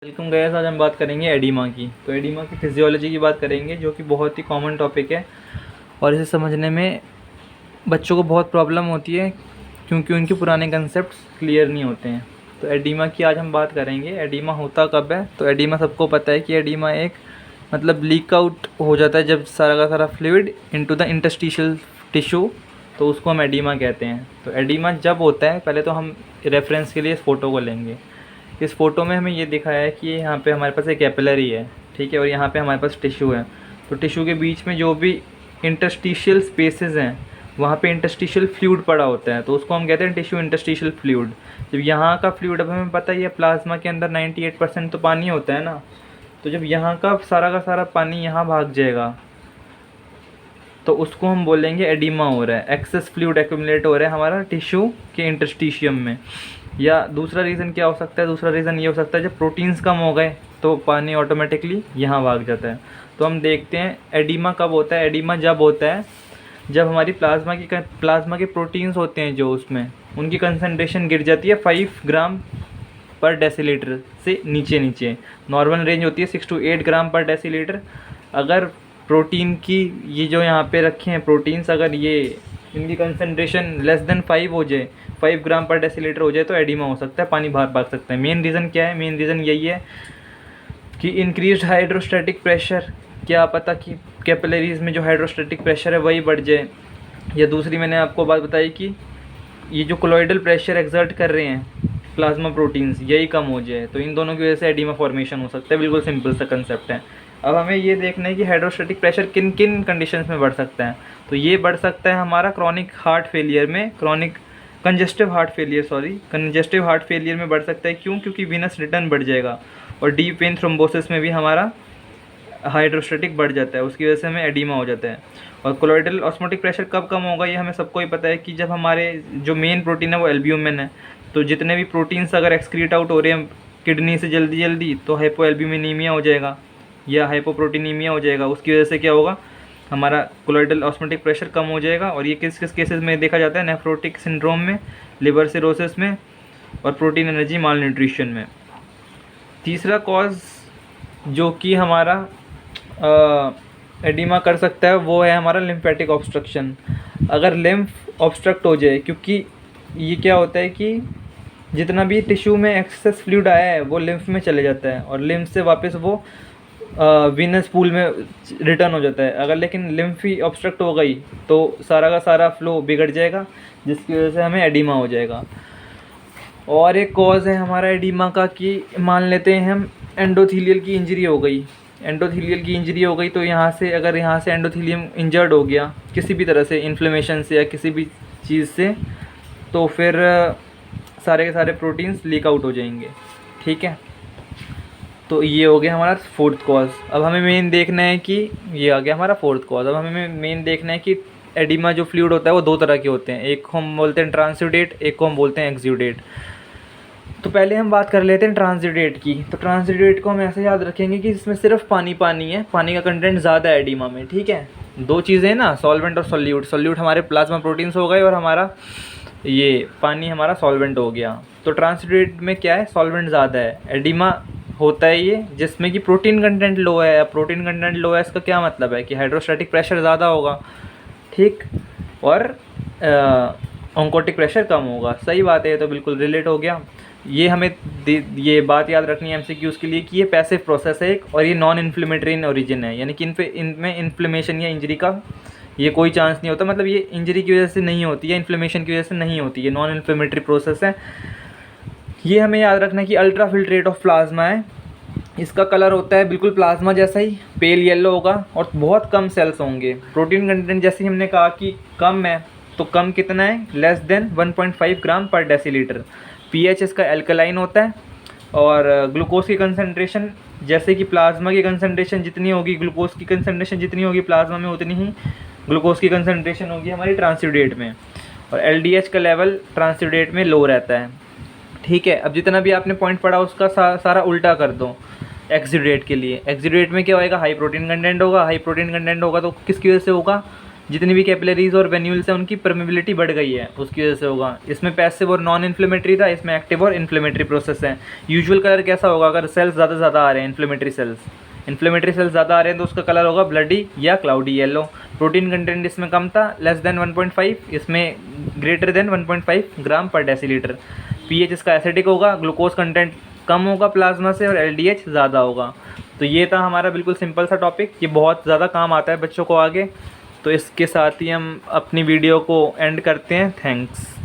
Welcome gas. आज हम बात करेंगे एडिमा की। तो एडिमा की फिजियोलॉजी की बात करेंगे, जो कि बहुत ही कॉमन टॉपिक है और इसे समझने में बच्चों को बहुत प्रॉब्लम होती है क्योंकि उनके पुराने कंसेप्ट क्लियर नहीं होते हैं। तो एडिमा की आज हम बात करेंगे। एडिमा होता कब है? तो एडिमा सबको पता है कि एडिमा एक लीक आउट हो जाता है जब सारा का सारा fluid into the interstitial tissue, तो उसको हम एडिमा कहते हैं। तो एडिमा जब होता है, पहले तो हम रेफरेंस के लिए इस फ़ोटो को लेंगे। इस फ़ोटो में हमें ये दिखाया है कि यहाँ पे हमारे पास एक कैपिलरी है, ठीक है, और यहाँ पे हमारे पास टिश्यू है। तो टिश्यू के बीच में जो भी इंटरस्टिशियल स्पेसेस हैं, वहाँ पे इंटरस्टिशियल फ्लूइड पड़ा होता है, तो उसको हम कहते हैं टिश्यू इंटरस्टिशियल फ्लूइड। जब यहाँ का फ्लूइड, अब हमें पता ही है प्लाज्मा के अंदर 98% तो पानी होता है ना, तो जब यहाँ का सारा पानी यहाँ भाग जाएगा तो उसको हम बोलेंगे एडिमा हो रहा है, एक्सेस फ्लूइड एक्यूमुलेट हो रहा है हमारा टिश्यू के इंटरस्टिशियम में। या दूसरा रीज़न क्या हो सकता है? दूसरा रीज़न ये हो सकता है जब प्रोटीन्स कम हो गए तो पानी ऑटोमेटिकली यहाँ भाग जाता है। तो हम देखते हैं एडिमा कब होता है। एडिमा जब होता है जब हमारी प्लाज्मा के प्रोटीन्स होते हैं जो उसमें, उनकी कंसनट्रेशन गिर जाती है 5 ग्राम पर डेसीलीटर से नीचे। नॉर्मल रेंज होती है 6 to 8 ग्राम पर डेसीलीटर। अगर प्रोटीन की ये जो यहाँ पे रखे हैं प्रोटीन्स, अगर ये इनकी कंसनट्रेशन लेस देन 5 हो जाए, 5 ग्राम पर डेसीलीटर हो जाए, तो एडिमा हो सकता है, पानी बाहर भाग सकता है। मेन रीज़न क्या है? मेन रीज़न यही है कि इंक्रीज्ड हाइड्रोस्टैटिक प्रेशर, क्या पता कि कैपिलरीज में जो हाइड्रोस्टैटिक प्रेशर है वही बढ़ जाए। या दूसरी मैंने आपको बात बताई कि ये जो कोलॉइडल प्रेशर एक्सर्ट कर रहे हैं प्लाज्मा प्रोटीन्स, यही कम हो जाए, तो इन दोनों की वजह से एडिमा फॉर्मेशन हो सकता है। बिल्कुल सिंपल सा कंसेप्ट है। अब हमें ये देखना है कि हाइड्रोस्टैटिक प्रेशर किन किन कंडीशंस में बढ़ सकता है। तो ये बढ़ सकता है हमारा कंजेस्टिव हार्ट फेलियर में बढ़ सकता है। क्यों? क्योंकि वीनस रिटर्न बढ़ जाएगा और डीप वेन थ्रोम्बोसिस में भी हमारा हाइड्रोस्टैटिक बढ़ जाता है, उसकी वजह से हमें एडिमा हो जाता है। और कोलॉइडल ऑस्मोटिक प्रेशर कब कम होगा? ये हमें सबको ही पता है कि जब हमारे जो मेन प्रोटीन है वो एल्ब्यूमिन है, तो जितने भी प्रोटीन्स अगर एक्सक्रीट आउट हो रहे हैं किडनी से जल्दी तो हाइपो एल्ब्यूमिनीमिया हो जाएगा या हाइपोप्रोटीनीमिया हो जाएगा। उसकी वजह से क्या होगा? हमारा कोलॉइडल ऑस्मोटिक प्रेशर कम हो जाएगा। और ये किस किस केसेस में देखा जाता है? नेफ्रोटिक सिंड्रोम में, लिवर सिरोसिस में और प्रोटीन एनर्जी माल न्यूट्रिशन में। तीसरा कॉज जो कि हमारा एडिमा कर सकता है वो है हमारा लिम्फेटिक ऑब्स्ट्रक्शन। अगर लिम्फ ऑब्स्ट्रक्ट हो जाए, क्योंकि ये क्या होता है कि जितना भी टिश्यू में एक्सेस फ्लूइड आया है वो लिम्फ में चले जाता है और लिम्फ से वापस वो वीनस पूल में रिटर्न हो जाता है। अगर लेकिन लिम्फ ही ऑब्स्ट्रक्ट हो गई तो सारा का सारा फ्लो बिगड़ जाएगा, जिसकी वजह से हमें एडिमा हो जाएगा। और एक कॉज है हमारा एडिमा का कि मान लेते हैं हम एंडोथीलियल की इंजरी हो गई। एंडोथीलियल की इंजरी हो गई तो यहाँ से एंडोथीलियम इंजर्ड हो गया किसी भी तरह से, इन्फ्लेमेशन से या किसी भी चीज़ से, तो फिर सारे के सारे प्रोटीन्स लीक आउट हो जाएंगे। ठीक है, तो ये हो गया हमारा फोर्थ कॉज। अब हमें मेन देखना है कि ये आ गया हमारा फोर्थ कॉज। अब हमें मेन देखना है कि एडिमा जो फ्लूइड होता है वो दो तरह के होते हैं, एक को हम बोलते हैं ट्रांसुडेट, एक को हम बोलते हैं एक्सुडेट। तो पहले हम बात कर लेते हैं ट्रांसुडेट की। तो ट्रांसुडेट को हम ऐसे याद रखेंगे कि इसमें सिर्फ पानी है, पानी का कंटेंट ज़्यादा है एडिमा में। ठीक है, दो चीज़ें ना, सॉल्वेंट और सोल्यूट। सोल्यूट हमारे प्लाज्मा प्रोटीन्स हो गए और हमारा ये पानी हमारा सॉल्वेंट हो गया। तो ट्रांसुडेट में क्या है? सॉल्वेंट ज़्यादा है। एडिमा होता है ये जिसमें कि प्रोटीन कंटेंट लो है। प्रोटीन कंटेंट लो है इसका क्या मतलब है? कि हाइड्रोस्टैटिक प्रेशर ज़्यादा होगा, ठीक, और ऑन्कोटिक प्रेशर कम होगा। सही बात है, ये तो बिल्कुल रिलेट हो गया। ये हमें ये बात याद रखनी है एमसीक्यूज़ के लिए कि ये पैसिव प्रोसेस है एक, और ये नॉन इन्फ्लेमेटरी इन ओरिजिन है, यानी कि इनमें इन्फ्लेमेशन या इंजरी का ये कोई चांस नहीं होता। मतलब ये इंजरी की वजह से नहीं होती है, इन्फ्लेमेशन की वजह से नहीं होती है, नॉन इन्फ्लेमेटरी प्रोसेस है। ये हमें याद रखना है कि अल्ट्रा फिल्ट्रेट ऑफ प्लाज्मा है। इसका कलर होता है बिल्कुल प्लाज्मा जैसा ही, पेल येलो होगा और बहुत कम सेल्स होंगे। प्रोटीन कंटेंट जैसे हमने कहा कि कम है, तो कम कितना है? लेस देन 1.5 ग्राम पर डेसीलीटर। पीएच इसका एल्कलाइन होता है और ग्लूकोज की कंसनट्रेशन, जैसे कि प्लाज्मा की कंसनट्रेशन जितनी होगी, ग्लूकोज की कंसनट्रेशन जितनी होगी प्लाज्मा में, उतनी ही ग्लूकोज की कंसनट्रेशन होगी हमारी ट्रांसुडेट में। और एलडीएच का लेवल ट्रांसुडेट में लो रहता है। ठीक है, अब जितना भी आपने पॉइंट पढ़ा उसका सारा उल्टा कर दो एक्सुडेट के लिए। एक्सुडेट में क्या होएगा? हाई प्रोटीन कंटेंट होगा। हाई प्रोटीन कंटेंट होगा तो किसकी वजह से होगा? जितनी भी कैपिलरीज और वेन्यूल्स हैं उनकी परमेबिलिटी बढ़ गई है, उसकी वजह से होगा। इसमें पैसिव और नॉन इन्फ्लेमेटरी था, इसमें एक्टिव और इन्फ्लेमेटरी प्रोसेस है। यूजुअल कलर कैसा होगा, अगर सेल्स ज़्यादा आ रहे हैं, इन्फ्लेमेटरी सेल्स ज़्यादा आ रहे हैं तो उसका कलर होगा ब्लडी या क्लाउडी येलो। प्रोटीन कंटेंट इसमें कम था, लेस देन 1.5, इसमें ग्रेटर देन 1.5 ग्राम पर डेसीलीटर। पीएच इसका एसिडिक होगा, ग्लूकोज कंटेंट कम होगा प्लाज्मा से और एलडीएच ज़्यादा होगा। तो ये था हमारा बिल्कुल सिंपल सा टॉपिक, ये बहुत ज़्यादा काम आता है बच्चों को आगे। तो इसके साथ ही हम अपनी वीडियो को एंड करते हैं। थैंक्स।